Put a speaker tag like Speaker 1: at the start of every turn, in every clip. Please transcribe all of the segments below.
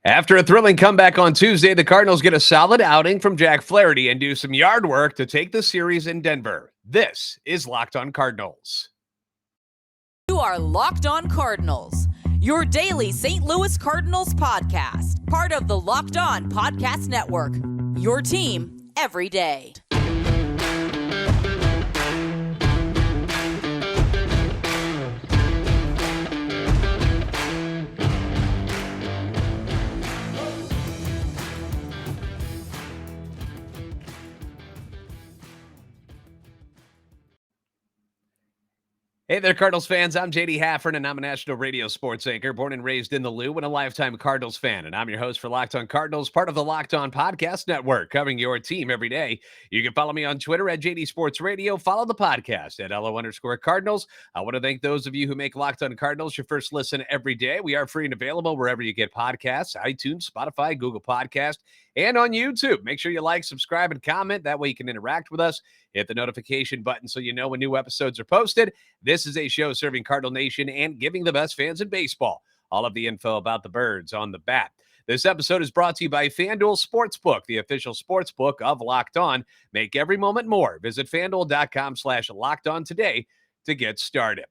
Speaker 1: After a thrilling comeback on Tuesday, the Cardinals get a solid outing from Jack Flaherty and do some yard work to take the series in Denver. This is Locked On Cardinals.
Speaker 2: You are Locked On Cardinals, your daily St. Louis Cardinals podcast, part of the Locked On Podcast Network, your team every day.
Speaker 1: Hey there, Cardinals fans. I'm JD Haffern, and I'm a national radio sports anchor, born and raised in the Lou, and a lifetime Cardinals fan. And I'm your host for Locked On Cardinals, part of the Locked On Podcast Network, covering your team every day. You can follow me on Twitter at JD Sports Radio. Follow the podcast at LO_Cardinals. I want to thank those of you who make Locked On Cardinals your first listen every day. We are free and available wherever you get podcasts, iTunes, Spotify, Google Podcast, and on YouTube. Make sure you like, subscribe, and comment. That way you can interact with us. Hit the notification button so you know when new episodes are posted. This is a show serving Cardinal Nation and giving the best fans in baseball all of the info about the birds on the bat. This episode is brought to you by FanDuel Sportsbook, the official sportsbook of Locked On. Make every moment more. Visit FanDuel.com/LockedOn today to get started.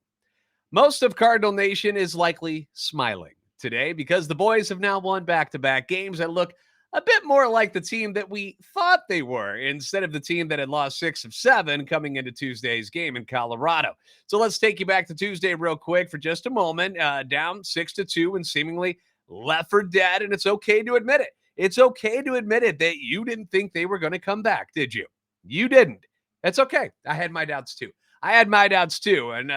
Speaker 1: Most of Cardinal Nation is likely smiling today because the boys have now won back-to-back games that look a bit more like the team that we thought they were instead of the team that had lost 6 of 7 coming into Tuesday's game in Colorado. So let's take you back to Tuesday real quick for just a moment. Down 6-2 and seemingly left for dead, and it's okay to admit it. It's okay to admit it that you didn't think they were going to come back, did you? You didn't. That's okay. I had my doubts too. And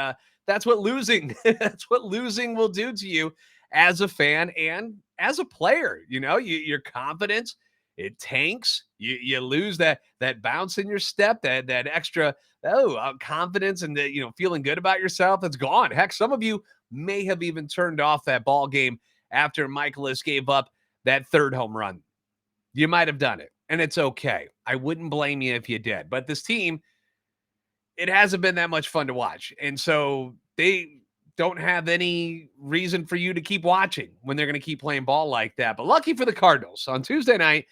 Speaker 1: that's what losing that's what losing will do to you as a fan and as a player. You know, your confidence, it tanks. You lose that bounce in your step, that extra confidence, and feeling good about yourself. It's gone. Heck, some of you may have even turned off that ball game after Mikolas gave up that third home run. You might have done it, and it's okay. I wouldn't blame you if you did. But this team, it hasn't been that much fun to watch, and so they don't have any reason for you to keep watching when they're going to keep playing ball like that. But lucky for the Cardinals, on Tuesday night,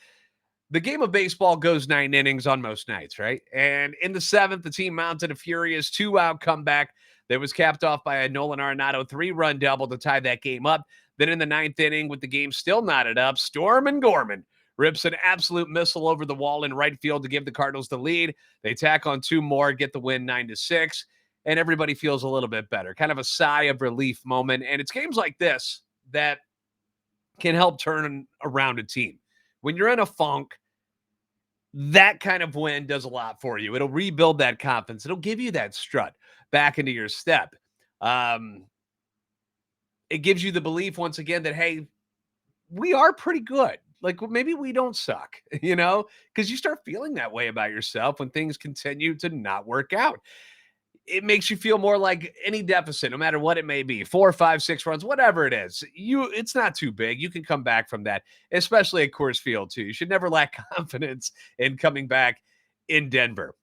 Speaker 1: the game of baseball goes 9 innings on most nights, right? And in the 7th, the team mounted a furious 2-out comeback that was capped off by a Nolan Arenado 3-run double to tie that game up. Then in the 9th inning, with the game still knotted up, Nolan Gorman rips an absolute missile over the wall in right field to give the Cardinals the lead. They tack on 2 more, get the win 9-6. And everybody feels a little bit better, kind of a sigh of relief moment. And it's games like this that can help turn around a team. When you're in a funk, that kind of win does a lot for you. It'll rebuild that confidence. It'll give you that strut back into your step. It gives you the belief once again that, hey, we are pretty good. Like, maybe we don't suck, because you start feeling that way about yourself when things continue to not work out. It makes you feel more like any deficit, no matter what it may be, 4, 5, 6 runs, whatever it is. It's not too big. You can come back from that, especially at Coors Field too. You should never lack confidence in coming back in Denver.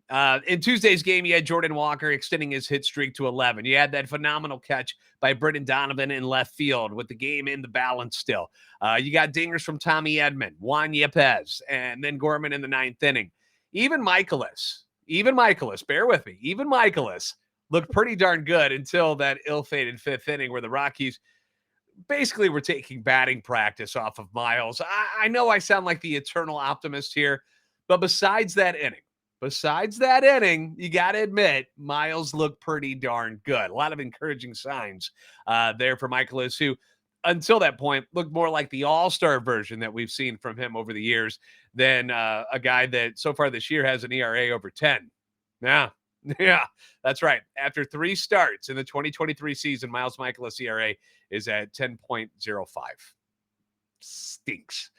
Speaker 1: In Tuesday's game, you had Jordan Walker extending his hit streak to 11. You had that phenomenal catch by Britton Donovan in left field with the game in the balance still. You got dingers from Tommy Edman, Juan Yepez, and then Gorman in the 9th inning. Even Mikolas, bear with me, even Mikolas looked pretty darn good until that ill-fated 5th inning where the Rockies basically were taking batting practice off of Miles. I know I sound like the eternal optimist here, but besides that inning, you got to admit, Miles looked pretty darn good. A lot of encouraging signs there for Mikolas, who until that point looked more like the all-star version that we've seen from him over the years than a guy that so far this year has an ERA over 10. Yeah, that's right. After 3 starts in the 2023 season, Miles Mikolas' ERA is at 10.05. Stinks.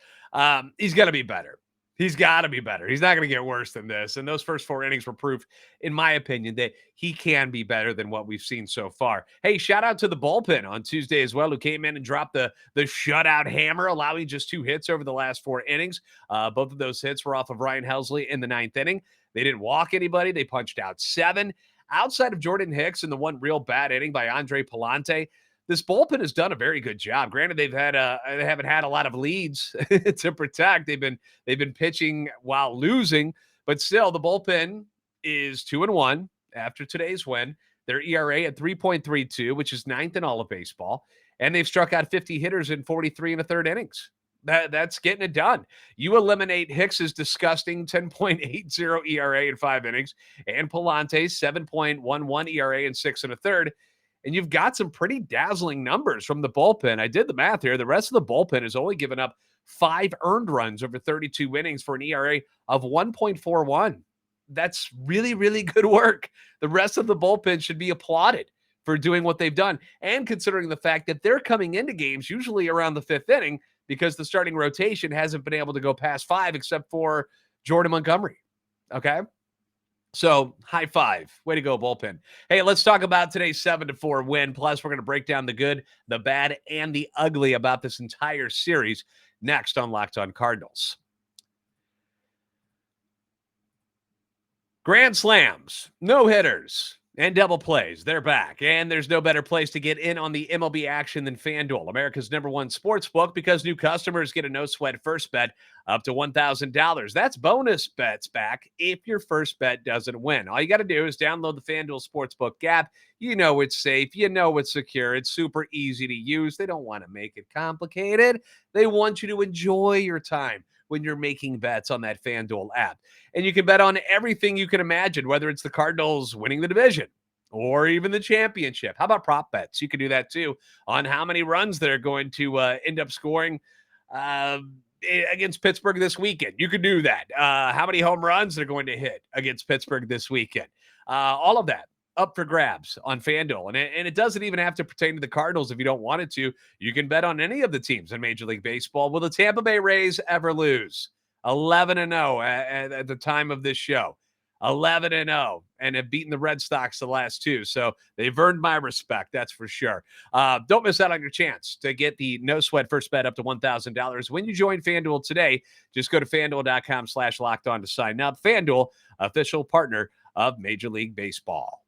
Speaker 1: He's going to be better. He's got to be better. He's not going to get worse than this. And those first 4 innings were proof, in my opinion, that he can be better than what we've seen so far. Hey, shout out to the bullpen on Tuesday as well, who came in and dropped the shutout hammer, allowing just 2 hits over the last 4 innings. Both of those hits were off of Ryan Helsley in the 9th inning. They didn't walk anybody. They punched out 7. Outside of Jordan Hicks and the one real bad inning by Andre Palante, this bullpen has done a very good job. Granted, they haven't had a lot of leads to protect. They've been pitching while losing, but still the bullpen is 2-1 after today's win. Their ERA at 3.32, which is ninth in all of baseball, and they've struck out 50 hitters in 43 and a third innings. That's getting it done. You eliminate Hicks's disgusting 10.80 ERA in 5 innings and Palante's 7.11 ERA in 6 and a third, and you've got some pretty dazzling numbers from the bullpen. I did the math here. The rest of the bullpen has only given up 5 earned runs over 32 innings for an ERA of 1.41. That's really, really good work. The rest of the bullpen should be applauded for doing what they've done, and considering the fact that they're coming into games usually around the 5th inning because the starting rotation hasn't been able to go past 5 except for Jordan Montgomery. Okay? So, high five. Way to go, bullpen. Hey, let's talk about today's 7-4 win. Plus, we're going to break down the good, the bad, and the ugly about this entire series next on Locked On Cardinals. Grand slams, no-hitters, and double plays. They're back, and there's no better place to get in on the MLB action than FanDuel, America's #1 sports book, because new customers get a no-sweat first bet up to $1,000. That's bonus bets back if your first bet doesn't win. All you got to do is download the FanDuel Sportsbook app. You know it's safe. You know it's secure. It's super easy to use. They don't want to make it complicated. They want you to enjoy your time when you're making bets on that FanDuel app. And you can bet on everything you can imagine, whether it's the Cardinals winning the division or even the championship. How about prop bets? You can do that too on how many runs they're going to end up scoring against Pittsburgh this weekend. You could do that. How many home runs they're going to hit against Pittsburgh this weekend. All of that up for grabs on FanDuel. And it doesn't even have to pertain to the Cardinals if you don't want it to. You can bet on any of the teams in Major League Baseball. Will the Tampa Bay Rays ever lose? 11-0 at the time of this show. 11-0 and have beaten the Red Sox the last 2. So they've earned my respect, that's for sure. Don't miss out on your chance to get the no sweat first bet up to $1,000 when you join FanDuel today. Just go to FanDuel.com/lockedon to sign up. FanDuel, official partner of Major League Baseball.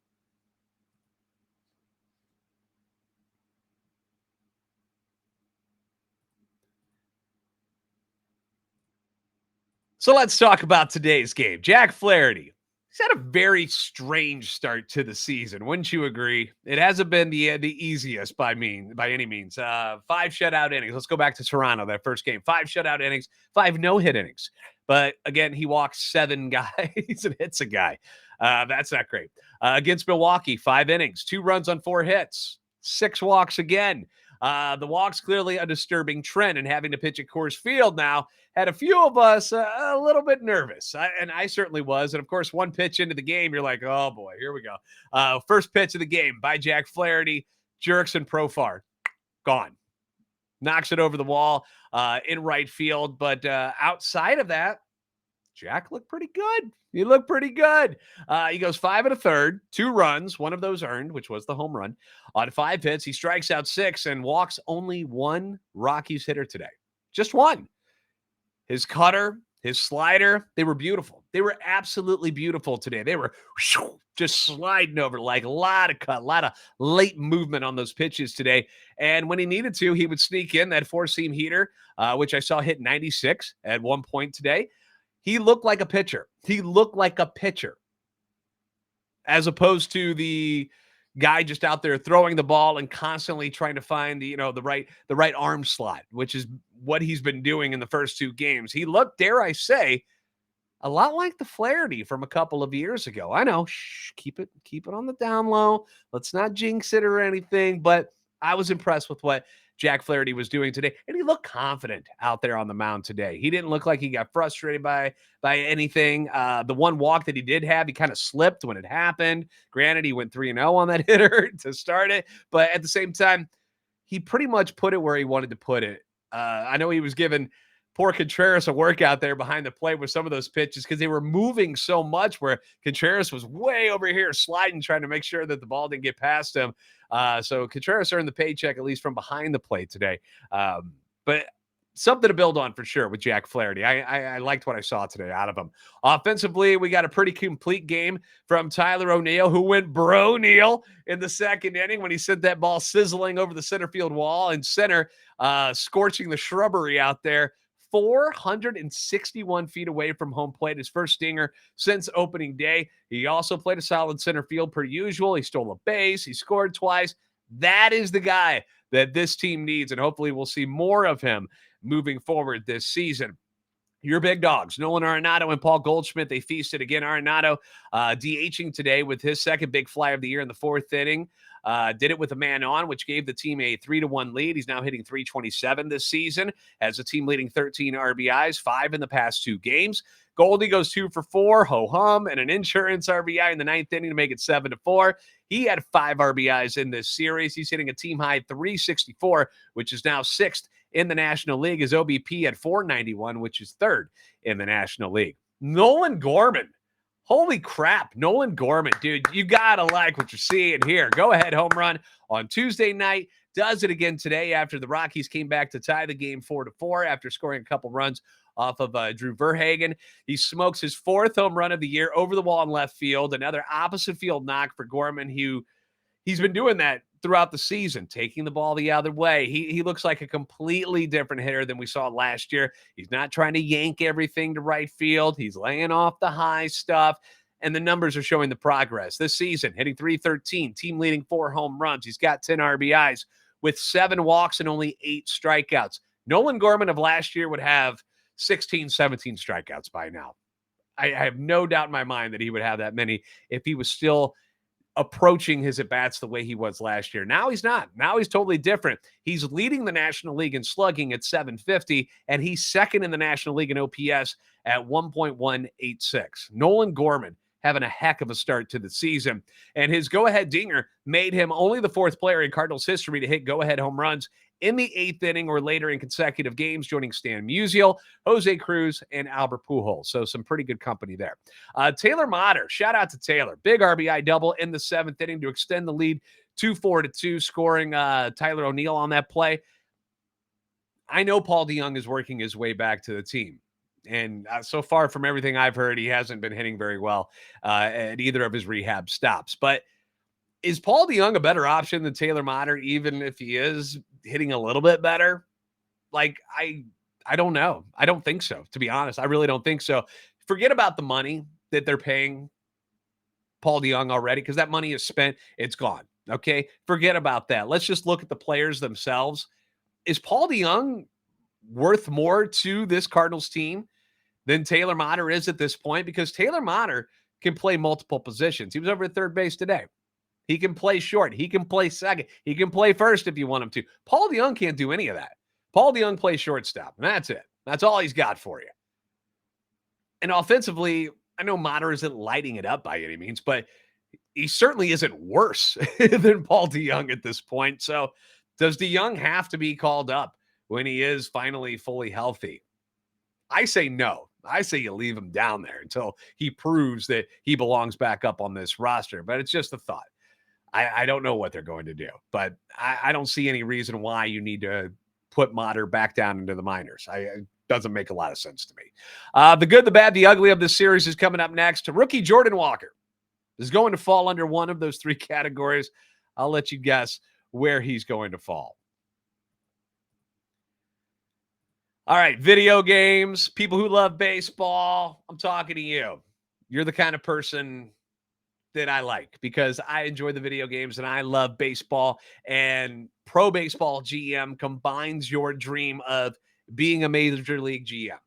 Speaker 1: So let's talk about today's game. Jack Flaherty. He's had a very strange start to the season. Wouldn't you agree? It hasn't been the easiest by any means. 5 shutout innings. Let's go back to Toronto, that first game. 5 shutout innings, 5 no-hit innings. But again, he walks 7 guys and hits a guy. That's not great. Against Milwaukee, 5 innings, 2 runs on 4 hits, 6 walks again. The walks clearly a disturbing trend, and having to pitch at Coors Field now had a few of us a little bit nervous. I certainly was. And of course, one pitch into the game, you're like, oh boy, here we go. First pitch of the game by Jack Flaherty, jerks and Profar, gone. Knocks it over the wall in right field. But outside of that, Jack looked pretty good. He looked pretty good. He goes 5 1/3, 2 runs, one of those earned, which was the home run. On 5 hits, he strikes out 6 and walks only 1 Rockies hitter today. Just 1. His cutter, his slider, they were beautiful. They were absolutely beautiful today. They were just sliding over, like a lot of cut, a lot of late movement on those pitches today. And when he needed to, he would sneak in that 4-seam heater, which I saw hit 96 at one point today. He looked like a pitcher. He looked like a pitcher, as opposed to the guy just out there throwing the ball and constantly trying to find the right arm slot, which is what he's been doing in the first 2 games. He looked, dare I say, a lot like the Flaherty from a couple of years ago. I know, keep it on the down low. Let's not jinx it or anything, but I was impressed with what Jack Flaherty was doing today, and he looked confident out there on the mound today. He didn't look like he got frustrated by anything. The one walk that he did have, he kind of slipped when it happened. Granted, he went 3-0 on that hitter to start it, but at the same time, he pretty much put it where he wanted to put it. I know he was giving poor Contreras a workout there behind the plate with some of those pitches because they were moving so much, where Contreras was way over here sliding, trying to make sure that the ball didn't get past him. So Contreras earned the paycheck, at least from behind the plate today. But something to build on for sure with Jack Flaherty. I liked what I saw today out of him. Offensively, we got a pretty complete game from Tyler O'Neill, who went bro-Neil in the second inning when he sent that ball sizzling over the center field wall and center, scorching the shrubbery out there. 461 feet away from home plate, his first stinger since opening day. He also played a solid center field per usual. He stole a base. He scored twice. That is the guy that this team needs, and hopefully we'll see more of him moving forward this season. Your big dogs, Nolan Arenado and Paul Goldschmidt, they feasted again. Arenado DHing today with his second big fly of the year in the fourth inning. Did it with a man on, which gave the team a 3-1 lead. He's now hitting .327 this season, has a team leading 13 RBIs, 5 in the past 2 games. Goldie goes 2 for 4, ho-hum, and an insurance RBI in the ninth inning to make it 7-4. He had 5 RBIs in this series. He's hitting a team-high .364, which is now 6th in the National League. His OBP at .491, which is 3rd in the National League. Nolan Gorman. Holy crap, Nolan Gorman, dude, you got to like what you're seeing here. Go-ahead home run on Tuesday night. Does it again today after the Rockies came back to tie the game 4-4 after scoring a couple runs off of Drew Verhagen. He smokes his 4th home run of the year over the wall in left field. Another opposite field knock for Gorman, who he's been doing that throughout the season, taking the ball the other way. He looks like a completely different hitter than we saw last year. He's not trying to yank everything to right field. He's laying off the high stuff, and the numbers are showing the progress. This season, hitting .313, team leading 4 home runs. He's got 10 RBIs with 7 walks and only 8 strikeouts. Nolan Gorman of last year would have 16, 17 strikeouts by now. I have no doubt in my mind that he would have that many if he was still approaching his at-bats the way he was last year. Now he's not. Now he's totally different. He's leading the National League in slugging at .750, and he's 2nd in the National League in OPS at 1.186. Nolan Gorman having a heck of a start to the season, and his go-ahead dinger made him only the 4th player in Cardinals history to hit go-ahead home runs in the 8th inning or later in consecutive games, joining Stan Musial, Jose Cruz, and Albert Pujols. So some pretty good company there. Taylor Motter, shout out to Taylor. Big RBI double in the 7th inning to extend the lead 2-4-2, scoring Tyler O'Neill on that play. I know Paul DeJong is working his way back to the team. And so far from everything I've heard, he hasn't been hitting very well at either of his rehab stops. But is Paul DeJong a better option than Taylor Motter, even if he is hitting a little bit better? Like, I don't know. I don't think so, to be honest. I really don't think so. Forget about the money that they're paying Paul DeJong already, because that money is spent. It's gone. Okay? Forget about that. Let's just look at the players themselves. Is Paul DeJong worth more to this Cardinals team than Taylor Motter is at this point? Because Taylor Motter can play multiple positions. He was over at third base today. He can play short. He can play second. He can play first if you want him to. Paul DeJong can't do any of that. Paul DeJong plays shortstop, and that's it. That's all he's got for you. And offensively, I know Motter isn't lighting it up by any means, but he certainly isn't worse than Paul DeJong at this point. So does DeJong have to be called up when he is finally fully healthy? I say no. I say you leave him down there until he proves that he belongs back up on this roster. But it's just a thought. I don't know what they're going to do, but I don't see any reason why you need to put Motter back down into the minors. It doesn't make a lot of sense to me. The good, the bad, the ugly of this series is coming up next. Rookie Jordan Walker is going to fall under one of those 3 categories. I'll let you guess where he's going to fall. All right, video games, people who love baseball, I'm talking to you. You're the kind of person that I like because I enjoy the video games and I love baseball, and Pro Baseball GM combines your dream of being a major league GM,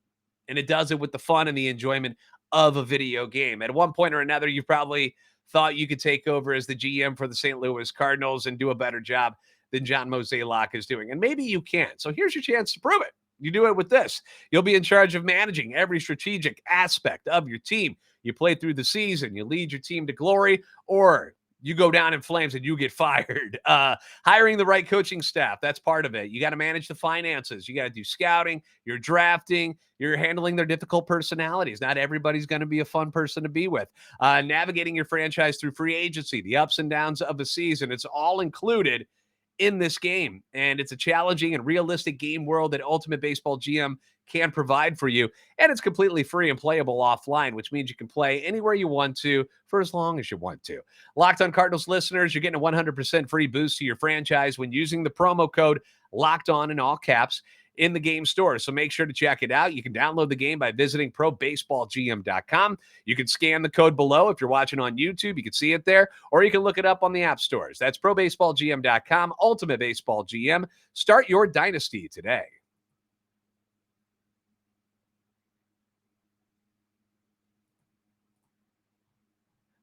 Speaker 1: and it does it with the fun and the enjoyment of a video game. At one point or another, you probably thought you could take over as the GM for the St. Louis Cardinals and do a better job than John Mozeliak is doing, and maybe you can. So here's your chance to prove it. You do it with this. You'll be in charge of managing every strategic aspect of your team. You play through the season, you lead your team to glory, or you go down in flames and you get fired. Hiring the right coaching staff, that's part of it. You got to manage the finances. You got to do scouting. You're drafting. You're handling their difficult personalities. Not everybody's going to be a fun person to be with. Navigating your franchise through free agency, the ups and downs of the season. It's all included in this game. And it's a challenging and realistic game world that Ultimate Baseball GM can provide for you. And it's completely free and playable offline, which means you can play anywhere you want to for as long as you want to. Locked On Cardinals listeners, you're getting a 100% free boost to your franchise when using the promo code Locked On in all caps in the game store. So make sure to check it out. You can download the game by visiting probaseballgm.com. You can scan the code below if you're watching on YouTube. You can see it there, or you can look it up on the app stores. That's probaseballgm.com, Ultimate Baseball GM. Start your dynasty today.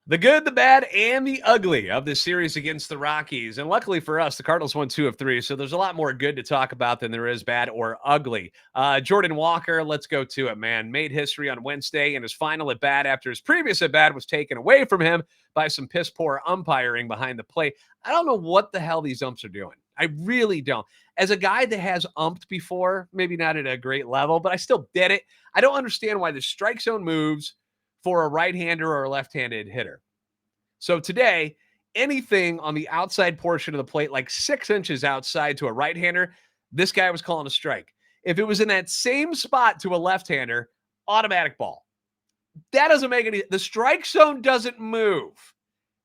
Speaker 1: The good, the bad, and the ugly of this series against the Rockies. And luckily for us, the Cardinals won 2 of 3, so there's a lot more good to talk about than there is bad or ugly. Jordan Walker, let's go to it, man. Made history on Wednesday in his final at-bat after his previous at-bat was taken away from him by some piss-poor umpiring behind the plate. I don't know what the hell these umps are doing. I really don't. As a guy that has umped before, maybe not at a great level, but I still did it. I don't understand why the strike zone moves for a right-hander or a left-handed hitter. So today, anything on the outside portion of the plate, like 6 inches outside to a right-hander, this guy was calling a strike. If it was in that same spot to a left-hander, automatic ball. That doesn't make any, the strike zone doesn't move.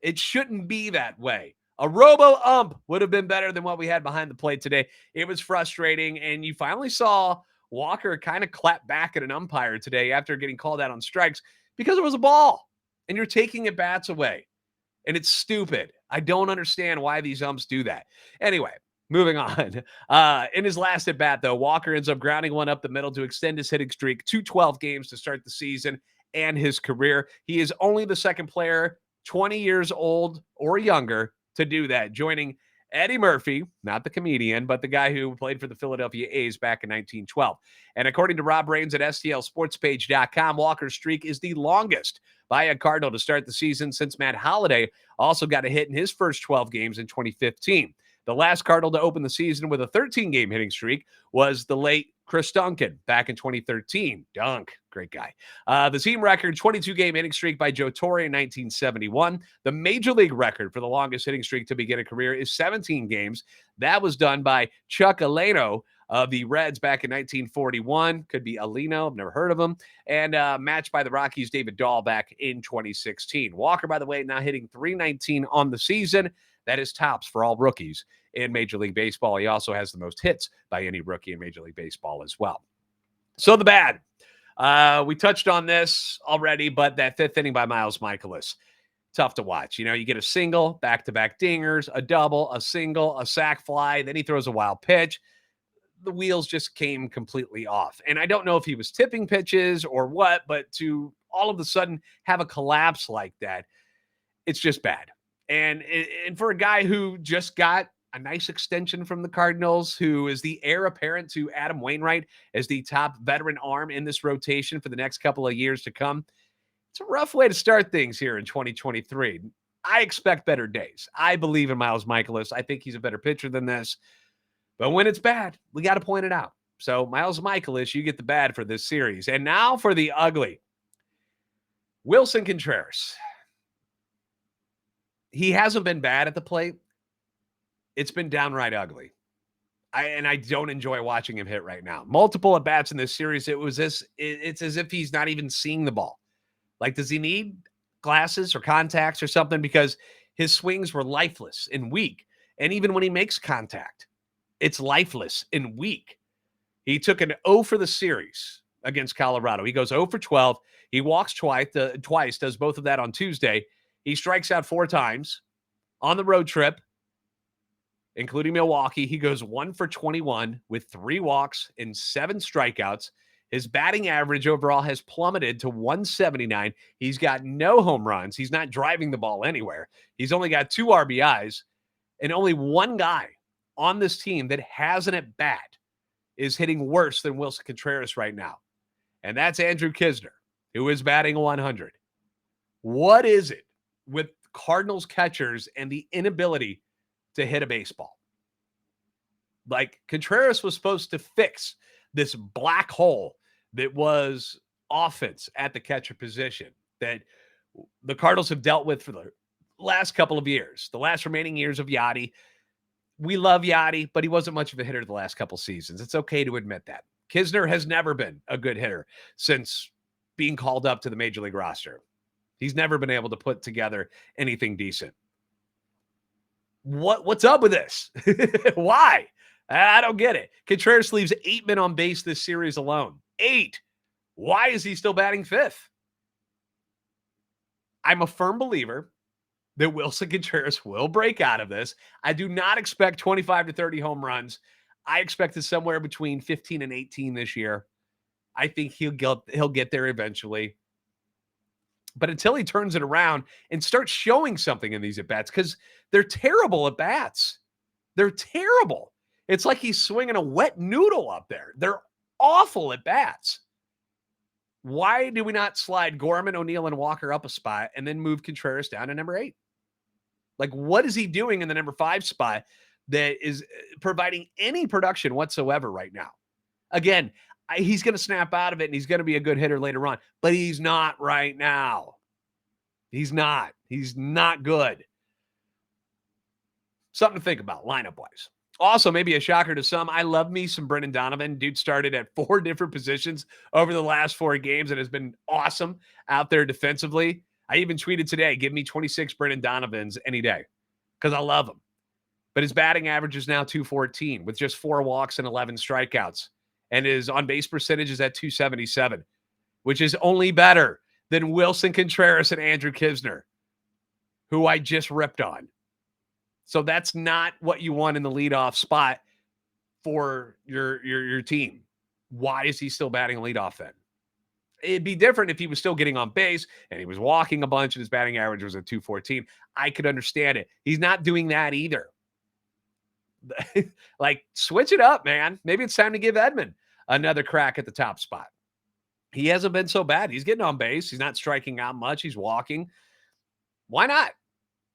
Speaker 1: It shouldn't be that way. A robo-ump would have been better than what we had behind the plate today. It was frustrating, and you finally saw Walker kind of clap back at an umpire today after getting called out on strikes because it was a ball, and you're taking at bats away. And it's stupid. I don't understand why these umps do that. Anyway, moving on. In his last at bat, though, Walker ends up grounding one up the middle to extend his hitting streak to 12 games to start the season and his career. He is only the second player 20 years old or younger to do that, joining Eddie Murphy, not the comedian, but the guy who played for the Philadelphia A's back in 1912. And according to Rob Raines at STLSportspage.com, Walker's streak is the longest by a Cardinal to start the season since Matt Holliday also got a hit in his first 12 games in 2015. The last Cardinal to open the season with a 13-game hitting streak was the late Chris Duncan back in 2013. Dunk, great guy. The team record, 22-game hitting streak by Joe Torre in 1971. The major league record for the longest hitting streak to begin a career is 17 games. That was done by Chuck Aleno of the Reds back in 1941. Could be Alino, I've never heard of him. And matched by the Rockies' David Dahl back in 2016. Walker, by the way, now hitting .319 on the season. That is tops for all rookies in Major League Baseball. He also has the most hits by any rookie in Major League Baseball as well. So the bad. We touched on this already, but that 5th inning by Miles Mikolas, tough to watch. You know, you get a single, back-to-back dingers, a double, a single, a sac fly, then he throws a wild pitch. The wheels just came completely off. And I don't know if he was tipping pitches or what, but to all of a sudden have a collapse like that, it's just bad. And for a guy who just got a nice extension from the Cardinals, who is the heir apparent to Adam Wainwright as the top veteran arm in this rotation for the next couple of years to come, it's a rough way to start things here in 2023. I expect better days. I believe in Miles Mikolas. I think he's a better pitcher than this. But when it's bad, we got to point it out. So Miles Mikolas, you get the bad for this series. And now for the ugly. Willson Contreras. He hasn't been bad at the plate. It's been downright ugly. I don't enjoy watching him hit right now. Multiple at-bats in this series. It's as if he's not even seeing the ball. Like, does he need glasses or contacts or something? Because his swings were lifeless and weak. And even when he makes contact, it's lifeless and weak. He took an 0 for the series against Colorado. He goes 0 for 12. He walks twice, does both of that on Tuesday. He strikes out 4 times on the road trip, including Milwaukee. He goes 1 for 21 with 3 walks and 7 strikeouts. His batting average overall has plummeted to 179. He's got no home runs. He's not driving the ball anywhere. He's only got 2 RBIs, and only one guy on this team that has an at-bat is hitting worse than Willson Contreras right now. And that's Andrew Kisner, who is batting 100. What is it with Cardinals catchers and the inability to hit a baseball? Like, Contreras was supposed to fix this black hole that was offense at the catcher position that the Cardinals have dealt with for the last couple of years, the last remaining years of Yachty. We love Yachty, but he wasn't much of a hitter the last couple seasons. It's okay to admit that. Kisner has never been a good hitter since being called up to the major league roster. He's never been able to put together anything decent. What's up with this? Why? I don't get it. Contreras leaves 8 men on base this series alone. 8. Why is he still batting 5th? I'm a firm believer that Willson Contreras will break out of this. I do not expect 25 to 30 home runs. I expect it somewhere between 15 and 18 this year. I think he'll get there eventually. But until he turns it around and starts showing something in these at-bats, because they're terrible at-bats. They're terrible. It's like he's swinging a wet noodle up there. They're awful at-bats. Why do we not slide Gorman, O'Neill, and Walker up a spot and then move Contreras down to number 8? Like, what is he doing in the number 5 spot that is providing any production whatsoever right now? Again, he's going to snap out of it and he's going to be a good hitter later on, but he's not right now. He's not. He's not good. Something to think about lineup-wise. Also, maybe a shocker to some, I love me some Brendan Donovan. Dude started at 4 different positions over the last 4 games and has been awesome out there defensively. I even tweeted today, give me 26 Brendan Donovans any day because I love him. But his batting average is now .214 with just 4 walks and 11 strikeouts. And his on-base percentage is at .277, which is only better than Willson Contreras and Andrew Knizner, who I just ripped on. So that's not what you want in the leadoff spot for your team. Why is he still batting leadoff then? It'd be different if he was still getting on base and he was walking a bunch and his batting average was at .214. I could understand it. He's not doing that either. Like, switch it up, man. Maybe it's time to give Edman another crack at the top spot. He hasn't been so bad. He's getting on base. He's not striking out much. He's walking. Why not?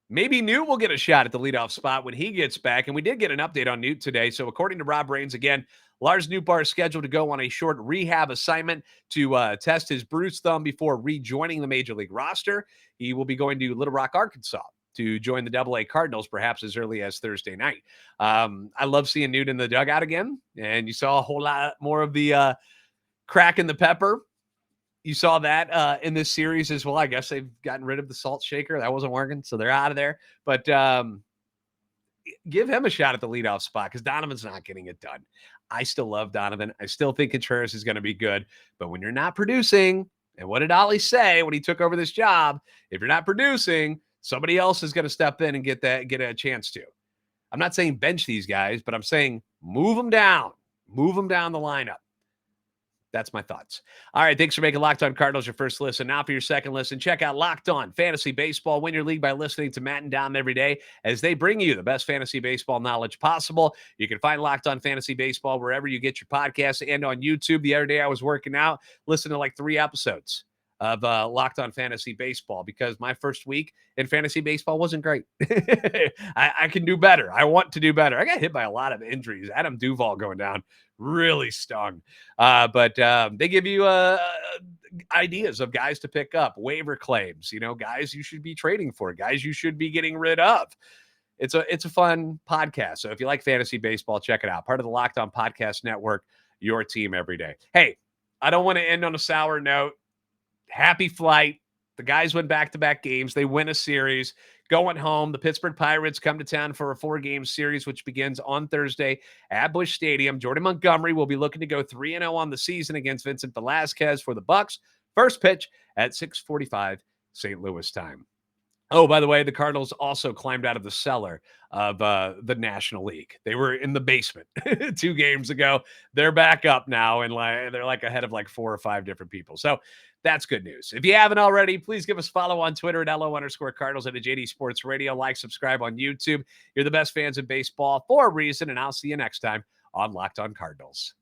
Speaker 1: Maybe Newt will get a shot at the leadoff spot when he gets back. And we did get an update on Newt today. So according to Rob Raines, again, Lars Nootbaar is scheduled to go on a short rehab assignment to test his bruised thumb before rejoining the major league roster. He will be going to Little Rock, Arkansas to join the AA Cardinals perhaps as early as Thursday night. I love seeing Newt in the dugout again. And you saw a whole lot more of the crack in the pepper. You saw that in this series as well. I guess they've gotten rid of the salt shaker. That wasn't working, so they're out of there. But give him a shot at the leadoff spot because Donovan's not getting it done. I still love Donovan. I still think Contreras is going to be good. But when you're not producing, and what did Ollie say when he took over this job? If you're not producing, somebody else is going to step in and get a chance to. I'm not saying bench these guys, but I'm saying move them down. Move them down the lineup. That's my thoughts. All right, thanks for making Locked On Cardinals your first listen. Now for your second listen, check out Locked On Fantasy Baseball. Win your league by listening to Matt and Dom every day as they bring you the best fantasy baseball knowledge possible. You can find Locked On Fantasy Baseball wherever you get your podcasts and on YouTube. The other day I was working out, listening to like 3 episodes of Locked On Fantasy Baseball because my first week in fantasy baseball wasn't great. I can do better. I want to do better. I got hit by a lot of injuries. Adam Duvall going down really stung. But they give you ideas of guys to pick up, waiver claims, guys you should be trading for, guys you should be getting rid of. It's a fun podcast. So if you like fantasy baseball, check it out. Part of the Locked On Podcast Network, your team every day. Hey, I don't want to end on a sour note. Happy flight. The guys went back-to-back games. They win a series. Going home, the Pittsburgh Pirates come to town for a 4-game series, which begins on Thursday at Busch Stadium. Jordan Montgomery will be looking to go 3-0 on the season against Vincent Velasquez for the Bucks. First pitch at 6:45 St. Louis time. Oh, by the way, the Cardinals also climbed out of the cellar of the National League. They were in the basement 2 games ago. They're back up now, and they're ahead of 4 or 5 different people. So that's good news. If you haven't already, please give us a follow on Twitter at @LO_Cardinals and at JD Sports Radio. Like, subscribe on YouTube. You're the best fans in baseball for a reason, and I'll see you next time on Locked On Cardinals.